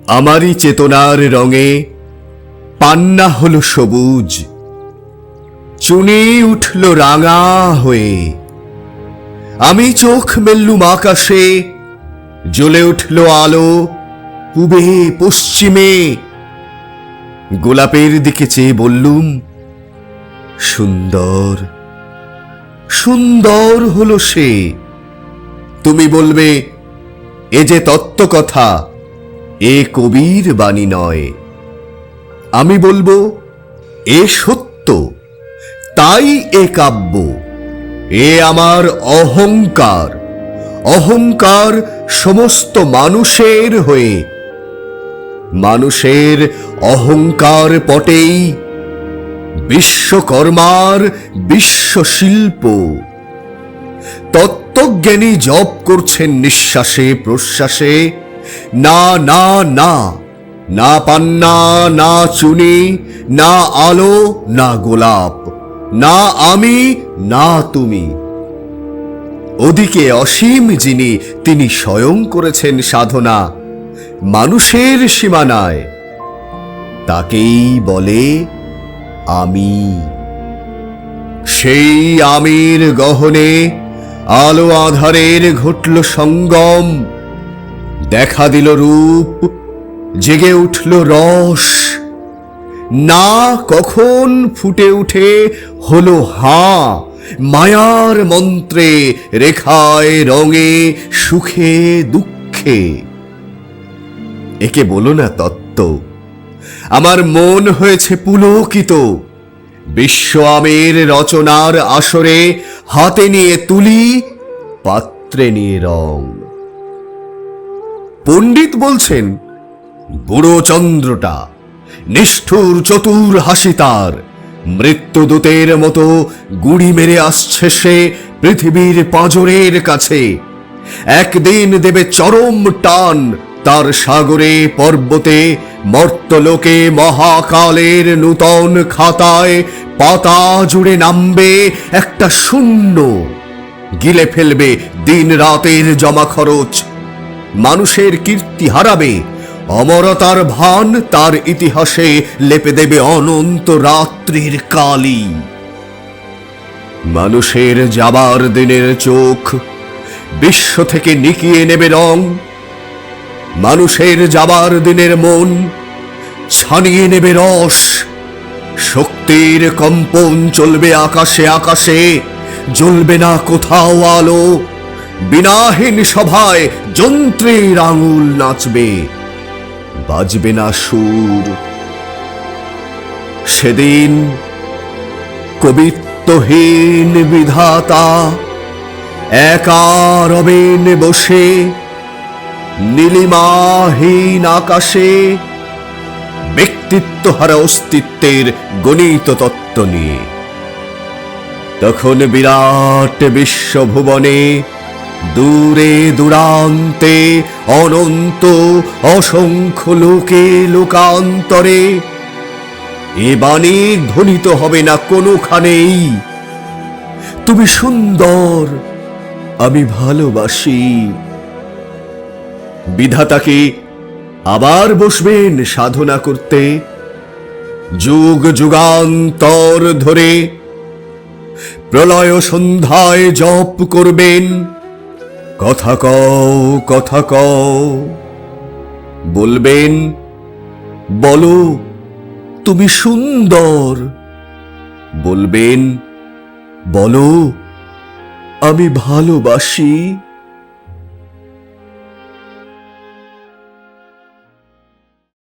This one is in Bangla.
আমারই চেতনার রঙে পান্না হলো সবুজ, চুনি উঠল রাঙা হয়ে। আমি চোখ মেললুম আকাশে, জ্বলে উঠল আলো পূবে পশ্চিমে। গোলাপের দিকে চেয়ে বললুম, সুন্দর সুন্দর হলো সে। তুমি বলবে, এ যে তত্ত্বকথা, এ কবির বাণী নয়। আমি বলবো, এ সত্য, তাই এ কাব্য। এ আমার অহংকার, অহংকার সমস্ত মানুষের হয়ে। মানুষের অহংকার পটেই বিশ্বকর্মার বিশ্বশিল্প। তত্ত্বজ্ঞানী জপ করছেন নিঃশ্বাসে প্রশ্বাসে, না না না, না পান্না, না চুনি, না আলো, না গোলাপ, না আমি, না তুমি। ওদিকে অসীম যিনি, তিনি স্বয়ং করেছেন সাধনা মানুষের সীমানায়। তাকেই বলে আমি। সেই আমির গহনে আলো আধারের ঘটল সঙ্গম। দেখা দিল রূপ, জেগে উঠল রস। না কখন ফুটে উঠে হলো হাঁ, মায়ার মন্ত্রে, রেখায় রঙে, সুখে দুঃখে। একে বলো না তত্ত্ব। আমার মন হয়েছে পুলকিত। বিশ্ব আমের রচনার আসরে হাতে নিয়ে তুলি, পাত্রে নিয়ে রং। পণ্ডিত বলছেন, বুড়ো চন্দ্রটা নিষ্ঠুর চতুর হাসি তার, মৃত্যুদূতের মতো গুড়ি মেরে আসছে সে পৃথিবীর পাঁজরের কাছে। একদিন দেবে চরম টান তার সাগরে পর্বতে, মর্তলোকে মহাকালের নূতন খাতায় পাতা জুড়ে নামবে একটা শূন্য। গিলে ফেলবে দিন রাতের জমা খরচ। মানুষের কীর্তি হারাবে, অমরতার ভান তার ইতিহাসে লেপে দেবে অনন্ত রাত্রির কালি। মানুষের যাবার দিনের চোখ বিশ্ব থেকে নিকিয়ে নেবে রং। মানুষের যাবার দিনের মন ছানিয়ে নেবে রস। শক্তির কম্পন চলবে আকাশে আকাশে, জ্বলবে না কোথাও আলো। বিনাহীন সভায় যন্ত্রের আঙুল নাচবে, বাজবে না সুর। সেদিন কবিত্বহীন বিধাতা একা রবেন বসে নীলিমাহীন আকাশে, ব্যক্তিত্বহারা অস্তিত্বের গণিত তত্ত্ব নিয়ে। তখন বিরাট বিশ্বভুবনে, দূরে দূরান্তে, অনন্ত অসংখ্য লোকে লোকান্তরে এ বাণী ধ্বনিত হবে না কোনোখানেই, তুমি সুন্দর, আমি ভালোবাসি। বিধাতাকে আবার বসবেন সাধনা করতে, যুগ যুগান্তর ধরে প্রলয় সন্ধ্যায় জপ করবেন, কথা কও কথা কও। বলবেন, বলো তুমি সুন্দর। বলবেন, বলো আমি ভালোবাসি।